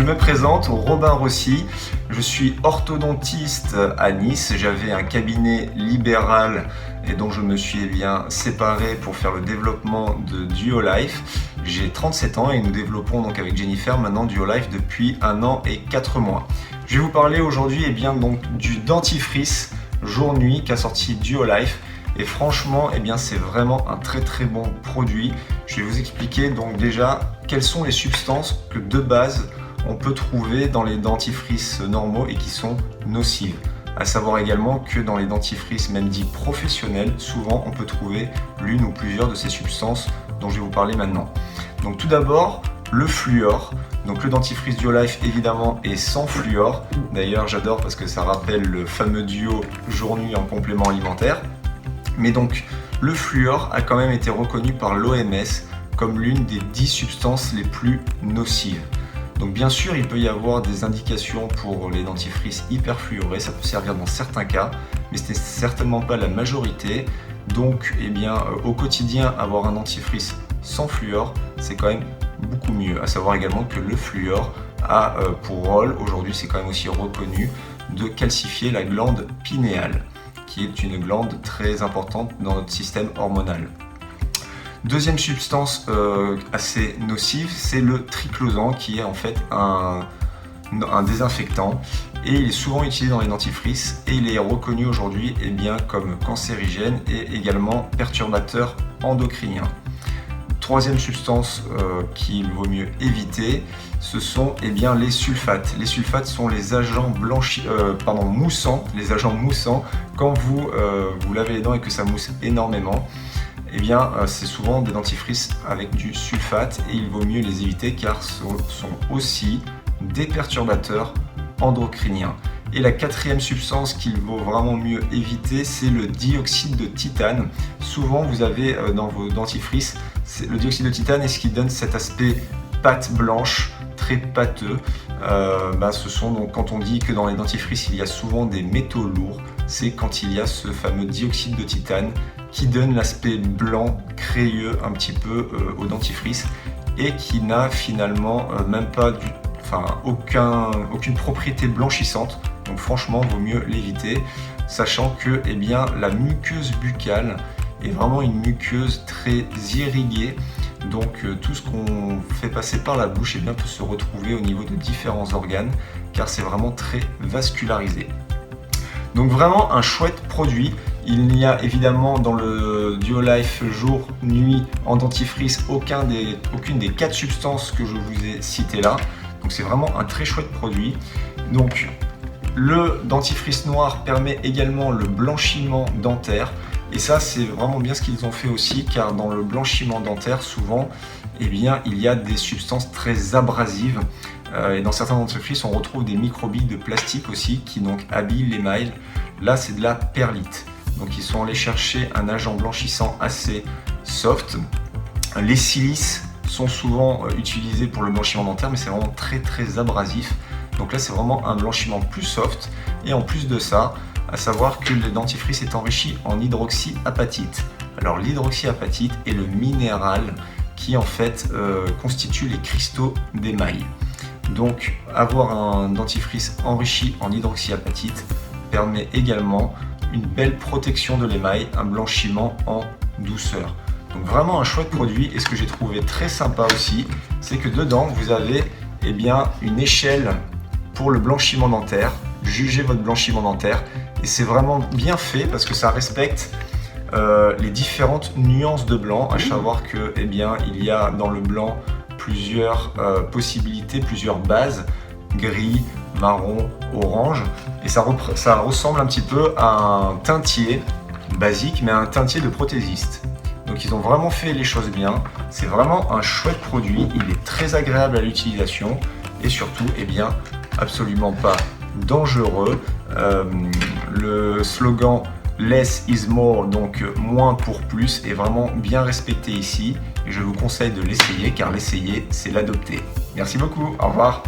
je me présente, Robin Rossi, je suis orthodontiste à Nice, j'avais un cabinet libéral et dont je me suis séparé pour faire le développement de Duolife. J'ai 37 ans et nous développons donc avec Jennifer maintenant Duolife depuis 1 an et 4 mois. Je vais vous parler aujourd'hui du dentifrice jour-nuit qu'a sorti Duolife. Et franchement, c'est vraiment un très bon produit. Je vais vous expliquer donc déjà quelles sont les substances que de base on peut trouver dans les dentifrices normaux et qui sont nocives. À savoir également que dans les dentifrices même dits professionnels, souvent on peut trouver l'une ou plusieurs de ces substances dont je vais vous parler maintenant. Donc tout d'abord, le fluor. Donc le dentifrice Duolife évidemment est sans fluor. D'ailleurs j'adore parce que ça rappelle le fameux duo jour-nuit en complément alimentaire. Mais donc, le fluor a quand même été reconnu par l'OMS comme l'une des 10 substances les plus nocives. Donc bien sûr, il peut y avoir des indications pour les dentifrices hyperfluorés, ça peut servir dans certains cas, mais ce n'est certainement pas la majorité. Donc, au quotidien, avoir un dentifrice sans fluor, c'est quand même beaucoup mieux. À savoir également que le fluor a pour rôle, aujourd'hui c'est quand même aussi reconnu, de calcifier la glande pinéale, qui est une glande très importante dans notre système hormonal. Deuxième substance assez nocive, c'est le triclosan, qui est en fait un désinfectant et il est souvent utilisé dans les dentifrices et il est reconnu aujourd'hui comme cancérigène et également perturbateur endocrinien. Troisième substance qu'il vaut mieux éviter, ce sont les sulfates. Les sulfates sont les agents moussants, quand vous lavez les dents et que ça mousse énormément. C'est souvent des dentifrices avec du sulfate et il vaut mieux les éviter car ce sont aussi des perturbateurs endocriniens. Et la quatrième substance qu'il vaut vraiment mieux éviter, c'est le dioxyde de titane. Souvent, vous avez dans vos dentifrices, le dioxyde de titane est ce qui donne cet aspect pâte blanche, très pâteux. Ce sont donc quand on dit que dans les dentifrices, il y a souvent des métaux lourds, c'est quand il y a ce fameux dioxyde de titane qui donne l'aspect blanc, crayeux un petit peu au dentifrice et qui n'a finalement même pas aucune propriété blanchissante. Donc franchement, il vaut mieux l'éviter, sachant que la muqueuse buccale est vraiment une muqueuse très irriguée. Donc tout ce qu'on fait passer par la bouche peut se retrouver au niveau de différents organes, car c'est vraiment très vascularisé. Donc vraiment un chouette produit. Il n'y a évidemment dans le Duolife jour-nuit en dentifrice aucune des 4 substances que je vous ai citées là. Donc c'est vraiment un très chouette produit. Donc le dentifrice noir permet également le blanchiment dentaire. Et ça, c'est vraiment bien ce qu'ils ont fait aussi, car dans le blanchiment dentaire, souvent, il y a des substances très abrasives. Et dans certains dentifrices, on retrouve des microbilles de plastique aussi qui donc habillent l'émail. Là, c'est de la perlite. Donc, ils sont allés chercher un agent blanchissant assez soft. Les silices sont souvent utilisés pour le blanchiment dentaire, mais c'est vraiment très abrasif. Donc là, c'est vraiment un blanchiment plus soft. Et en plus de ça, à savoir que le dentifrice est enrichi en hydroxyapatite. Alors l'hydroxyapatite est le minéral qui en fait constitue les cristaux d'émail. Donc avoir un dentifrice enrichi en hydroxyapatite permet également une belle protection de l'émail, un blanchiment en douceur. Donc vraiment un chouette produit, et ce que j'ai trouvé très sympa aussi, c'est que dedans vous avez une échelle pour le blanchiment dentaire. Jugez votre blanchiment dentaire et c'est vraiment bien fait parce que ça respecte les différentes nuances de blanc, à savoir que il y a dans le blanc plusieurs possibilités, plusieurs bases, gris, marron, orange, et ça ressemble un petit peu à un teintier basique mais à un teintier de prothésiste. Donc ils ont vraiment fait les choses bien, c'est vraiment un chouette produit, il est très agréable à l'utilisation et surtout absolument pas dangereux. Le slogan Less is more, donc moins pour plus, est vraiment bien respecté ici et je vous conseille de l'essayer car l'essayer c'est l'adopter. Merci beaucoup, au revoir.